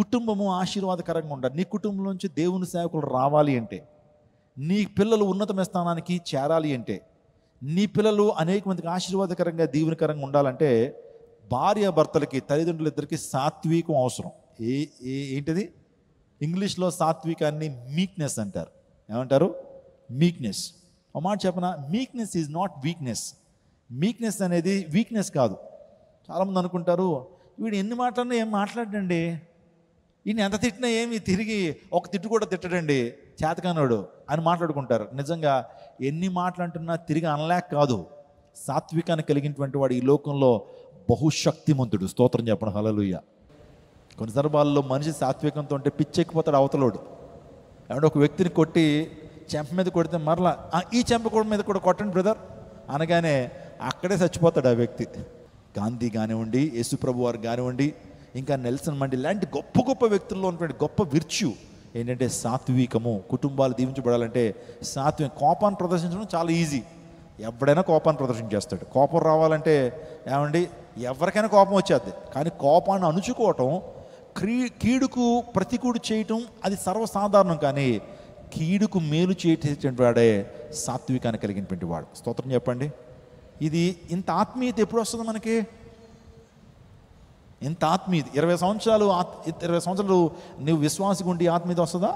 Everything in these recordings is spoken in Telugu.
కుటుంబము ఆశీర్వాదకరంగా ఉండాలి. నీ కుటుంబంలోంచి దేవుని సేవకులు రావాలి అంటే, నీ పిల్లలు ఉన్నతమైన స్థానానికి చేరాలి అంటే, నీ పిల్లలు అనేక మందికి ఆశీర్వాదకరంగా దీవెనకరంగా ఉండాలంటే, భార్యాభర్తలకి తల్లిదండ్రులిద్దరికీ సాత్వికం అవసరం. ఏంటిది? ఇంగ్లీష్లో సాత్వికాన్ని మీక్నెస్ అంటారు. ఏమంటారు? మీక్నెస్. ఒక మాట చెప్పనా, meekness is not weakness. Meekness అనేది వీక్నెస్ కాదు. చాలామంది అనుకుంటారు, వీడు ఎన్ని మాట్లాడినా ఏం మాట్లాడండి, ఈయన ఎంత తిట్టినా ఏమి తిరిగి ఒక తిట్టు కూడా తిట్టడండి, చేతకానోడు అని మాట్లాడుకుంటారు. నిజంగా ఎన్ని మాట్లాడుతున్నా తిరిగి అనలేక కాదు, సాత్వికాన్ని కలిగినటువంటి వాడు ఈ లోకంలో బహుశక్తిమంతుడు. స్తోత్రం చెప్పడం. హల్లెలూయా. కొన్ని సందర్భాల్లో మనిషి సాత్వికంతో ఉంటే పిచ్చెక్కిపోతాడు అవతలోడు. ఏమంటే ఒక వ్యక్తిని కొట్టి చెంప మీద కొడితే మరలా ఈ చెంప మీద కూడా కొట్టండి బ్రదర్ అనగానే అక్కడే చచ్చిపోతాడు ఆ వ్యక్తి. గాంధీ కానివ్వండి, యేసుప్రభు వారు కానివ్వండి, ఇంకా నెల్సన్ మండేలా ఇలాంటి గొప్ప గొప్ప వ్యక్తుల్లో ఉన్నటువంటి గొప్ప విర్చ్యూ ఏంటంటే సాత్వికము. కుటుంబాలు దీవించబడాలంటే సాత్వికం. కోపాన్ని ప్రదర్శించడం చాలా ఈజీ. ఎవడైనా కోపాన్ని ప్రదర్శించేస్తాడు. కోపం రావాలంటే ఏమండి ఎవరికైనా కోపం వచ్చేది. కానీ కోపాన్ని అణుచుకోవటం, కీడుకు ప్రతికూడు చేయటం అది సర్వసాధారణం. కానీ కీడుకు మేలు చేసేటువంటి వాడే సాత్వికాన్ని కలిగినటువంటి వాడు. స్తోత్రం చెప్పండి. ఇది ఇంత ఆత్మీయత ఎప్పుడు వస్తుంది మనకి? ఇంత ఆత్మీయత 20 సంవత్సరాలు నువ్వు విశ్వాసిగా ఉండి ఆత్మీయత వస్తుందా?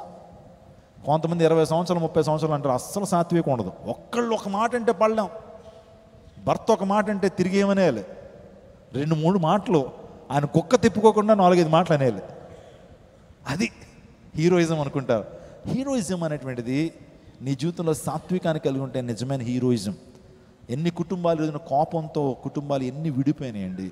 కొంతమంది 20 సంవత్సరాలు 30 సంవత్సరాలు అంటారు, అస్సలు సాత్వికం ఉండదు. ఒక్కళ్ళు ఒక మాట అంటే పడలేం. భర్త ఒక మాట అంటే తిరిగి ఏమనేయాలి? 2-3 మాటలు. ఆయన కుక్క తిప్పుకోకుండా 4-5 మాటలు అనేయాలి. అది హీరోయిజం అనుకుంటారు. హీరోయిజం అనేటువంటిది నీ జీవితంలో సాత్వికాన్ని కలిగి ఉంటే నిజమైన హీరోయిజం. ఎన్ని కుటుంబాలు కోపంతో కుటుంబాలు ఎన్ని విడిపోయినాయండి.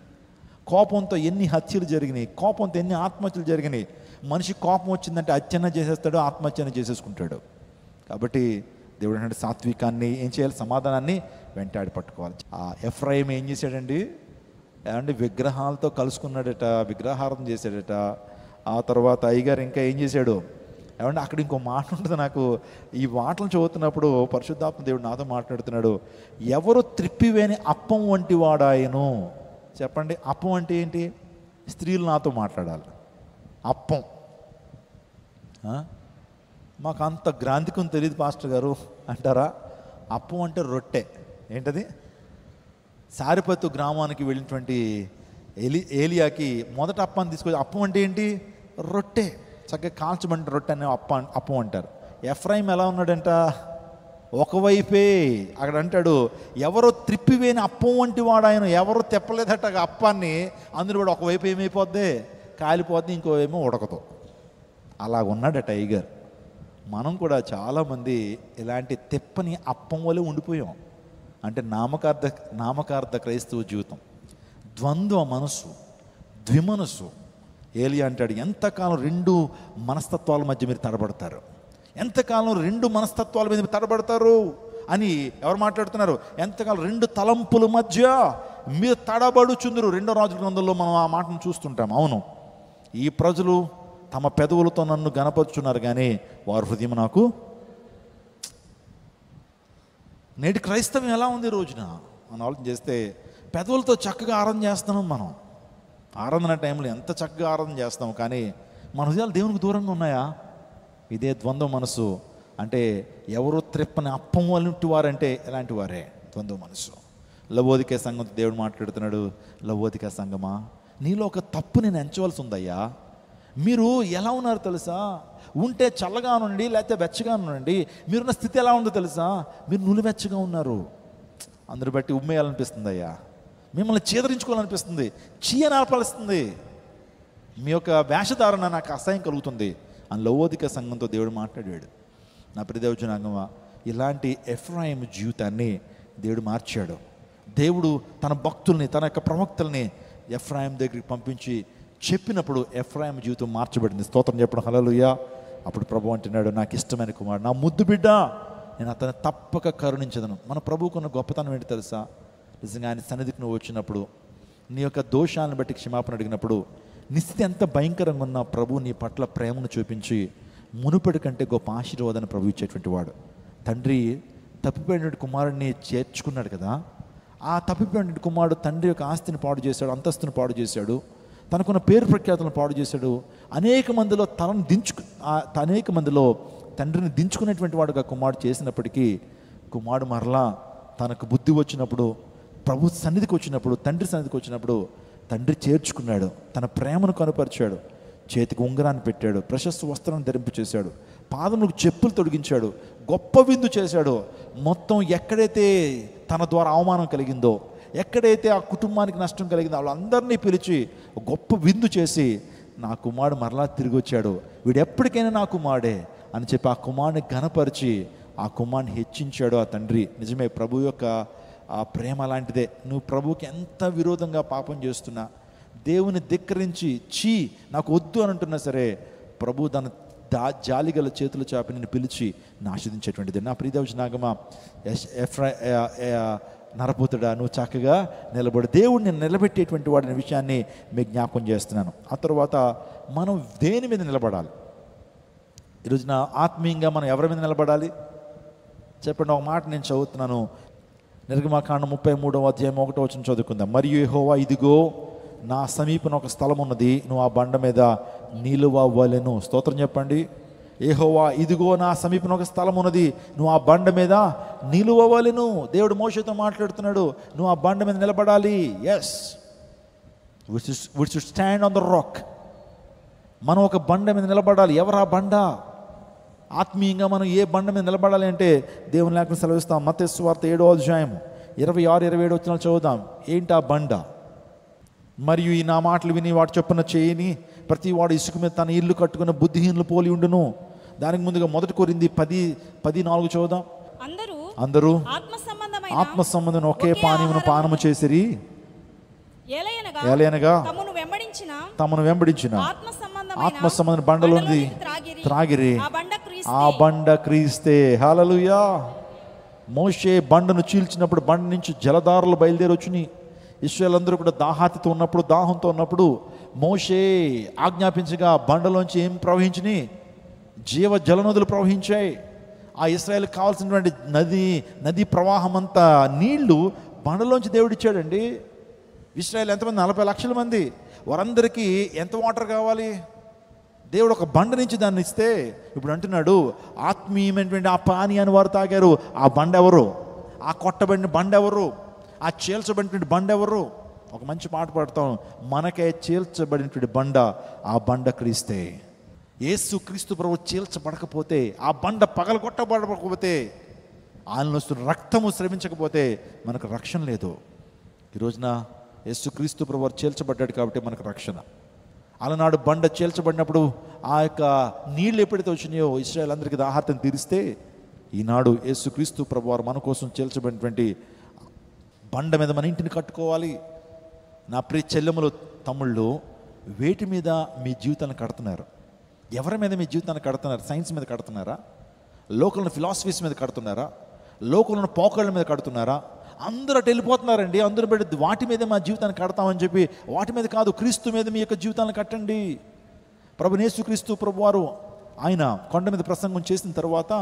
కోపంతో ఎన్ని హత్యలు జరిగినాయి, కోపంతో ఎన్ని ఆత్మహత్యలు జరిగినాయి. మనిషి కోపం వచ్చిందంటే హత్యన చేసేస్తాడు, ఆత్మహత్యన చేసేసుకుంటాడు. కాబట్టి దేవుడు అంటే సాత్వికాన్ని ఏం చేయాలి? సమాధానాన్ని వెంటాడి పట్టుకోవాలి. ఆ ఎఫ్రాయిం ఏం చేశాడండి? ఏమంటే విగ్రహాలతో కలుసుకున్నాడట, విగ్రహారం చేశాడట. ఆ తర్వాత అయ్యగారు ఇంకా ఏం చేశాడు? ఏమంటే అక్కడ ఇంకో మాట ఉంటుంది. నాకు ఈ మాటలు చదువుతున్నప్పుడు పరిశుద్ధాత్మ దేవుడు నాతో మాట్లాడుతున్నాడు. ఎవరు త్రిప్పివేని అప్పం వంటి వాడాయను. చెప్పండి, అప్పం అంటే ఏంటి? స్త్రీలు నాతో మాట్లాడాలి. అప్పం మాకు అంత గ్రాంధికం తెలియదు పాస్టర్ గారు అంటారా? అప్పం అంటే రొట్టె. ఏంటది? సారిపత్తు గ్రామానికి వెళ్ళినటువంటి ఏలియాకి మొదట అప్పాన్ని తీసుకొచ్చి, అప్పం అంటే ఏంటి? రొట్టె. చక్కగా కాల్చబడిన రొట్టె అనే అప్పం అంటారు. ఎఫ్రాయిం ఎలా ఉన్నాడంట? ఒకవైపే. అక్కడ అంటాడు, ఎవరో త్రిప్పివేని అప్పం వంటి వాడు ఆయన. ఎవరో తెప్పలేదట అప్పాన్ని, అందులో కూడా ఒకవైపు ఏమైపోద్ది? కాలిపోద్ది, ఇంకోవేమో ఉడకదు. అలా ఉన్నాడట అయ్యగారు. మనం కూడా చాలామంది ఇలాంటి తెప్పని అప్పం వలె ఉండిపోయాం. అంటే నామకార్థ క్రైస్తవ జీవితం, ద్వంద్వ మనసు, ద్విమనసు. ఏలియా అంటాడు, ఎంతకాలం 2 మనస్తత్వాల మధ్య మీరు తడబడతారు? ఎంతకాలం 2 మనస్తత్వాల మీద మీరు తడబడతారు అని ఎవరు మాట్లాడుతున్నారు? ఎంతకాలం 2 తలంపుల మధ్య మీరు తడబడుచుందరు. 2వ రాజుల గ్రంథంలో మనం ఆ మాటను చూస్తుంటాం. అవును, ఈ ప్రజలు తమ పెదవులతో నన్ను గణపరుచున్నారు, కానీ వారి హృదయం నాకు. నేటి క్రైస్తవం ఎలా ఉంది రోజున మనం ఆలోచన చేస్తే? పెదవులతో చక్కగా ఆరాధన చేస్తున్నాం. మనం ఆరాధన టైంలో ఎంత చక్కగా ఆరాధన చేస్తాం, కానీ మన హృదయాలు దేవునికి దూరంగా ఉన్నాయా? ఇదే ద్వంద్వ మనసు. అంటే ఎవరు త్రిప్పని అప్పం వంటి వారంటే ఎలాంటి వారే? ద్వంద్వ మనసు. లవోదికే సంఘంతో దేవుడు మాట్లాడుతున్నాడు. లవోదికే సంఘమా, నీలో ఒక తప్పు నేను ఎంచవలసి ఉందయ్యా. మీరు ఎలా ఉన్నారు తెలుసా? ఉంటే చల్లగా ఉండండి, లేకపోతే వెచ్చగా ఉండండి. మీరున్న స్థితి ఎలా ఉందో తెలుసా? మీరు నులివెచ్చగా ఉన్నారు. అందరు బట్టి ఉమ్మేయాలనిపిస్తుంది అయ్యా, మిమ్మల్ని చేదరించుకోవాలనిపిస్తుంది, చీయనార్పాల్సింది. మీ యొక్క వేషధారణ నాకు అసహ్యం కలుగుతుంది అని లవోదిక సంఘంతో దేవుడు మాట్లాడాడు. నా ప్రియదేవజనాంగమా, ఇలాంటి ఎఫ్రాయిం జీవితాన్ని దేవుడు మార్చాడు. దేవుడు తన భక్తుల్ని, తన యొక్క ప్రవక్తల్ని ఎఫ్రాయిం దగ్గరికి పంపించి చెప్పినప్పుడు ఎఫ్రాయిం జీవితం మార్చబడింది. స్తోత్రం చెప్పడం. హల్లెలూయా. అప్పుడు ప్రభు అంటున్నాడు, నాకు ఇష్టమైన కుమారుడు, నా ముద్దు బిడ్డ, నేను అతన్ని తప్పక కరుణించదను. మన ప్రభువుకున్న గొప్పతనం ఏంటి తెలుసా? నిజంగా ఆయన సన్నిధికి నువ్వు వచ్చినప్పుడు, నీ యొక్క దోషాలను బట్టి క్షమాపణ అడిగినప్పుడు, నిశ్చిత ఎంత భయంకరంగా ఉన్న ప్రభు నీ పట్ల ప్రేమను చూపించి మునుపటి కంటే గొప్ప ఆశీర్వాదాన్ని ప్రభు ఇచ్చేటువంటి వాడు. తండ్రి తప్పిపోయినటువంటి కుమారుడిని చేర్చుకున్నాడు కదా. ఆ తప్పిపోయినటువంటి కుమారుడు తండ్రి యొక్క ఆస్తిని పాడు చేశాడు, అంతస్తుని పాడు చేశాడు. తనకున్న పేరు ప్రఖ్యాతులను పాడు చేశాడు. అనేక మందిలో తండ్రిని దించుకునేటువంటి వాడుగా కుమారుడు చేసినప్పటికీ కుమారుడు మరలా తనకు బుద్ధి వచ్చినప్పుడు, ప్రభు సన్నిధికి వచ్చినప్పుడు, తండ్రి సన్నిధికి వచ్చినప్పుడు తండ్రి చేర్చుకున్నాడు, తన ప్రేమను కనుపరిచాడు, చేతికి ఉంగరాన్ని పెట్టాడు, ప్రశస్త వస్త్రాన్ని ధరింపు చేశాడు, పాదములకు చెప్పులు తొడిగించాడు, గొప్ప విందు చేశాడు. మొత్తం ఎక్కడైతే తన ద్వారా అవమానం కలిగిందో, ఎక్కడైతే ఆ కుటుంబానికి నష్టం కలిగిందో వాళ్ళందరినీ పిలిచి గొప్ప విందు చేసి నా కుమారుడు మరలా తిరిగి వచ్చాడు, వీడు ఎప్పటికైనా నా కుమారుడే అని చెప్పి ఆ కుమారుని ఘనపరిచి ఆ కుమారుని హెచ్చించాడు ఆ తండ్రి. నిజమే, ప్రభు యొక్క ఆ ప్రేమ అలాంటిదే. నువ్వు ప్రభువుకి ఎంత విరోధంగా పాపం చేస్తున్నా, దేవుని ధిక్కరించి నాకు వద్దు అని అంటున్నా సరే, ప్రభు తన జాలిగల చేతులు చాపి నిన్ను పిలిచి ఆశీర్వదించేటువంటిది. నా ప్రియదేవ నాగమా, నరపుతుడా, నువ్వు చక్కగా నిలబడి దేవుడిని నిలబెట్టేటువంటి వాడిని విషయాన్ని మీకు జ్ఞాపకం చేస్తున్నాను. ఆ తర్వాత మనం దేని మీద నిలబడాలి? ఈరోజున ఆత్మీయంగా మనం ఎవరి మీద నిలబడాలి చెప్పండి. ఒక మాట నేను చదువుతున్నాను, నిర్గమకాండం 33వ అధ్యాయం 1వ వచనం చదువుకుందాం. మరియు యెహోవా, ఇదిగో నా సమీపన ఒక స్థలం ఉన్నది, నువ్వు ఆ బండ మీద నిలువవలెను. స్తోత్రం చెప్పండి. యెహోవా, ఇదిగో నా సమీపన ఒక స్థలం ఉన్నది, నువ్వు ఆ బండ మీద నిలువవలెను. దేవుడు మోషేతో మాట్లాడుతున్నాడు, నువ్వు ఆ బండ మీద నిలబడాలి. Yes, we should stand on the rock. మనం ఒక బండ మీద నిలబడాలి. ఎవరు ఆ బండ? ఆత్మీయంగా మనం ఏ బండ మీద నిలబడాలి అంటే దేవుని లేఖనం సెలవిస్తాం. మత్తయి సువార్త 7వ అధ్యాయం 26, 27 వచనాలు చదువుదాం. ఏంటి ఆ బండ? మరియు ఈ నా మాటలు విని వాడు చొప్పున చేయని ప్రతి వాడు ఇసుక మీద తన ఇల్లు కట్టుకున్న బుద్ధిహీనులు పోలి ఉండును. దానికి ముందుగా 1 కొరింథీ 10:4 చదువుదాం. అందరూ ఆత్మ సంబంధం ఒకే పానీయమును పానము చేసిరి, ఏలయనగా తమను వెంబడించిన ఆత్మ సంబంధం బండలోనిది త్రాగిరి, ఆ బండ క్రీస్తే. హల్లెలూయా. మోషే బండను చీల్చినప్పుడు బండ నుంచి జలధారలు బయలుదేరి వచ్చినాయి. ఇశ్రాయేలందరూ కూడా దాహంతో ఉన్నప్పుడు మోషే ఆజ్ఞాపించగా బండలోంచి ఏం ప్రవహించినాయి? జీవ జలనదులు ప్రవహించాయి. ఆ ఇశ్రాయేల్కి కావాల్సినటువంటి నది ప్రవాహం అంతా నీళ్లు బండలోంచి దేవుడిచ్చాడండి. ఇశ్రాయేల్ ఎంతమంది? 40 లక్షల మంది. వారందరికీ ఎంత వాటర్ కావాలి? దేవుడు ఒక బండ నుంచి దాన్ని ఇస్తే, ఇప్పుడు అంటున్నాడు ఆత్మీయమైనటువంటి ఆ పానీయాన్ని వారు తాగారు. ఆ బండ ఎవరు? ఆ కొట్టబడిన బండ ఎవరు? ఆ చీల్చబడినటువంటి బండ ఎవరు? ఒక మంచి పాట పాడతాం, మనకే చీల్చబడినటువంటి బండ, ఆ బండ క్రీస్తే. యేసు క్రీస్తు ప్రభు చీల్చబడకపోతే, ఆ బండ పగలగొట్టబడకపోతే, ఆయనలో రక్తము శ్రమించకపోతే మనకు రక్షణ లేదు. ఈరోజున యేసు క్రీస్తు ప్రభు చీల్చబడ్డాడు కాబట్టి మనకు రక్షణ. అలనాడు బండ చీల్చబడినప్పుడు ఆ యొక్క నీళ్ళు ఎప్పుడైతే వచ్చినాయో ఇశ్రాయేల్ అందరికీ దాహార్తం తీరిస్తే, ఈనాడు యేసు క్రీస్తు ప్రభు వారు మన కోసం చీల్చబడినటువంటి బండ మీద మన ఇంటిని కట్టుకోవాలి. నా ప్రియ చెల్లెములు, తమ్ముళ్ళు, వేటి మీద మీ జీవితాన్ని కడుతున్నారు? ఎవరి మీద మీ జీవితాన్ని కడుతున్నారు? సైన్స్ మీద కడుతున్నారా? లోకంలో ఫిలాసఫీస్ మీద కడుతున్నారా? లోకంలో పోకళ్ళ మీద కడుతున్నారా? అందరూ అటు వెళ్ళిపోతున్నారండి. అందరూ పెట్టి వాటి మీద మా జీవితాన్ని కడతామని చెప్పి వాటి మీద కాదు, క్రీస్తు మీద మీ యొక్క జీవితాన్ని కట్టండి. ప్రభు యేసు క్రీస్తు ప్రభు వారు ఆయన కొండ మీద ప్రసంగం చేసిన తర్వాత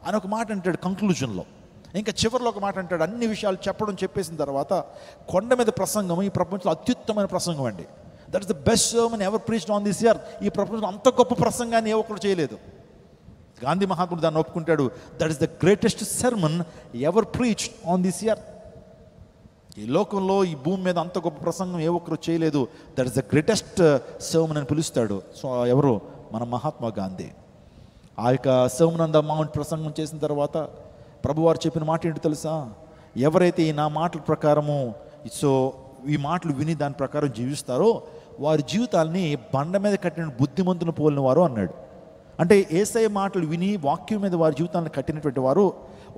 ఆయన ఒక మాట అంటాడు కంక్లూజన్లో, ఇంకా చివరిలో ఒక మాట అంటాడు. అన్ని విషయాలు చెప్పేసిన తర్వాత కొండ మీద ప్రసంగం ఈ ప్రపంచంలో అత్యుత్తమైన ప్రసంగం అండి. That is the best sermon ever preached on this earth. ఈ ప్రపంచంలో అంత గొప్ప ప్రసంగాన్ని ఏ ఒక్కరు చేయలేదు. గాంధీ మహాత్ముడు దాన్ని ఒప్పుకుంటాడు. That is the greatest sermon ever preached on this earth. ఈ లోకంలో ఈ భూమి మీద అంత గొప్ప ప్రసంగం ఏ ఒక్కరు చేయలేదు. That is the greatest sermon అని పిలుస్తాడు. సో ఎవరు? మన మహాత్మా గాంధీ. ఆ యొక్క సర్మన్ ఆన్ ద మౌంట్ ప్రసంగం చేసిన తర్వాత ప్రభువారు చెప్పిన మాట ఏంటో తెలుసా? ఎవరైతే ఈ నా మాటల ప్రకారము ఈ మాటలు విని దాని ప్రకారం జీవిస్తారో వారి జీవితాలని బండ మీద కట్టిన బుద్ధిమంతుని పోలిన వారు అన్నాడు. అంటే యేసయ్య మాటలు విని వాక్యం మీద వారి జీవితాలను కట్టినటువంటి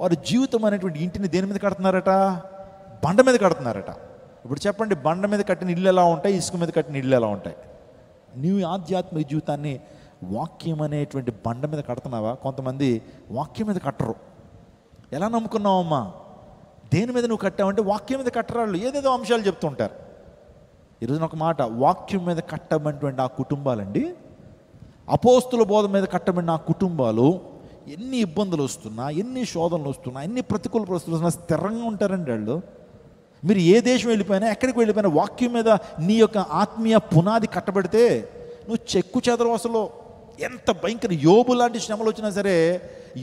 వారి జీవితం అనేటువంటి ఇంటిని దేని మీద కడుతున్నారట? బండ మీద కడుతున్నారట. ఇప్పుడు చెప్పండి, బండ మీద కట్టిన ఇళ్ళు ఎలా ఉంటాయి, ఇసుక మీద కట్టిన ఇళ్ళు ఎలా ఉంటాయి? నీవు ఆధ్యాత్మిక జీవితాన్ని వాక్యం అనేటువంటి బండ మీద కడుతున్నావా? కొంతమంది వాక్యం మీద కట్టరు. ఎలా నమ్ముకున్నావమ్మా? దేని మీద నువ్వు కట్టావంటే వాక్యం మీద కట్టరాళ్ళు ఏదేదో అంశాలు చెప్తుంటారు. ఈరోజున ఒక మాట, వాక్యం మీద కట్టబడినటువంటి ఆ కుటుంబాలండి, అపోస్తుల బోధ మీద కట్టబడిన ఆ కుటుంబాలు ఎన్ని ఇబ్బందులు వస్తున్నా, ఎన్ని శోధనలు వస్తున్నా, ఎన్ని ప్రతికూల పరిస్థితులు వస్తున్నా స్థిరంగా ఉంటారండి వాళ్ళు. మీరు ఏ దేశం వెళ్ళిపోయినా, ఎక్కడికి వెళ్ళిపోయినా వాక్యం మీద నీ యొక్క ఆత్మీయ పునాది కట్టబడితే నువ్వు చెక్కు చెదరవు. అసలు ఎంత భయంకర యోబు లాంటి శ్రమలు వచ్చినా సరే,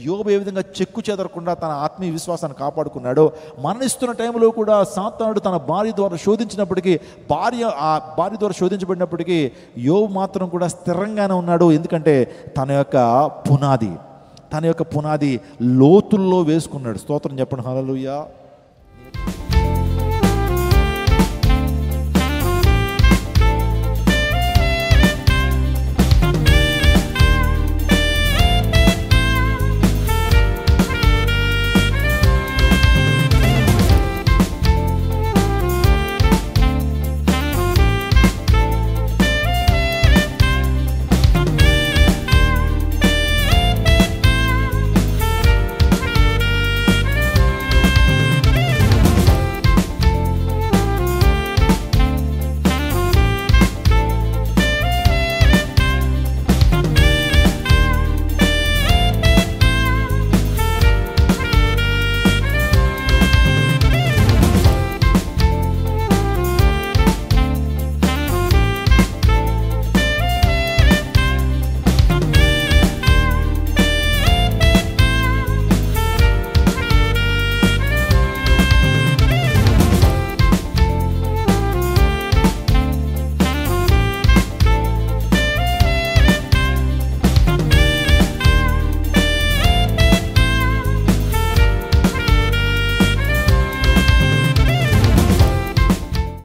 యోబు ఏ విధంగా చెక్కు చెదరకుండా తన ఆత్మీయ విశ్వాసాన్ని కాపాడుకున్నాడో, మరణిస్తున్న టైంలో కూడా సాతానుడు తన భార్య ద్వారా శోధించినప్పటికీ, ఆ భార్య ద్వారా శోధించబడినప్పటికీ యోబు మాత్రం కూడా స్థిరంగానే ఉన్నాడు. ఎందుకంటే తన యొక్క పునాది లోతుల్లో వేసుకున్నాడు. స్తోత్రం చెప్పండి, హల్లెలూయా.